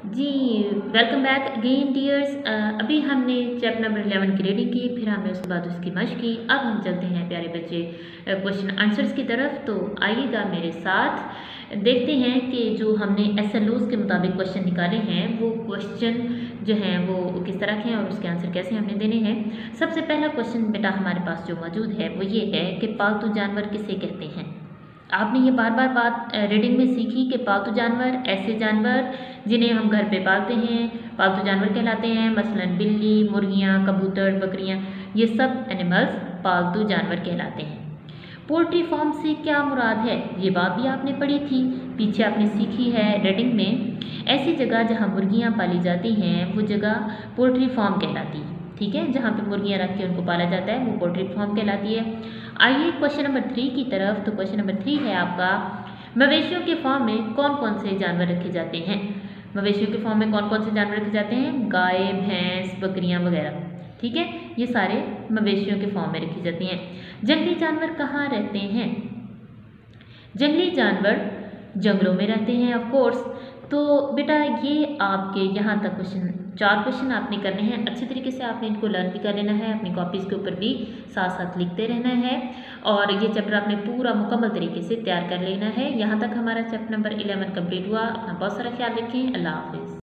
जी, welcome back again dears. अभी हमने chapter number 11 की रीडिंग की, फिर हमने उसके बाद उसकी मश्क की। अब हम चलते हैं प्यारे बच्चे क्वेश्चन आंसर्स की तरफ। तो आइएगा मेरे साथ, देखते हैं कि जो हमने SLOs के मुताबिक क्वेश्चन निकाले हैं वो क्वेश्चन जो हैं वो किस तरह के हैं और उसके आंसर कैसे हमने देने हैं। सबसे पहला क्वेश्चन बेटा हमारे पास जो मौजूद है वो ये है कि पालतू जानवर किसे कहते हैं। आपने ये बार बार बात रीडिंग में सीखी कि पालतू जानवर ऐसे जानवर जिन्हें हम घर पे पालते हैं पालतू जानवर कहलाते हैं। मसलन बिल्ली, मुर्गियाँ, कबूतर, बकरियाँ, ये सब एनिमल्स पालतू जानवर कहलाते हैं। पोल्ट्री फार्म से क्या मुराद है, ये बात भी आपने पढ़ी थी, पीछे आपने सीखी है रीडिंग में। ऐसी जगह जहाँ मुर्गियाँ पाली जाती हैं वो जगह पोल्ट्री फार्म कहलाती है। ठीक है, जहाँ पे मुर्गियाँ रख के उनको पाला जाता है वो पोल्ट्री फार्म कहलाती है। आइए क्वेश्चन नंबर 3 की तरफ। तो क्वेश्चन नंबर 3 है आपका, मवेशियों के फार्म में कौन कौन से जानवर रखे जाते हैं। मवेशियों के फार्म में कौन कौन से जानवर रखे जाते हैं, गाय, भैंस, बकरियां वगैरह। ठीक है, ये सारे मवेशियों के फार्म में रखी जाती हैं। जंगली जानवर कहाँ रहते हैं, जंगली जानवर जंगलों में रहते हैं ऑफ कोर्स। तो बेटा ये आपके यहाँ तक क्वेश्चन 4 क्वेश्चन आपने करने हैं। अच्छे तरीके से आपने इनको लर्न भी कर लेना है, अपनी कॉपीज़ के ऊपर भी साथ साथ लिखते रहना है और ये चैप्टर आपने पूरा मुकम्मल तरीके से तैयार कर लेना है। यहाँ तक हमारा चैप्टर नंबर 11 कंप्लीट हुआ। अपना बहुत सारा ख्याल रखें। अल्लाह हाफिज़।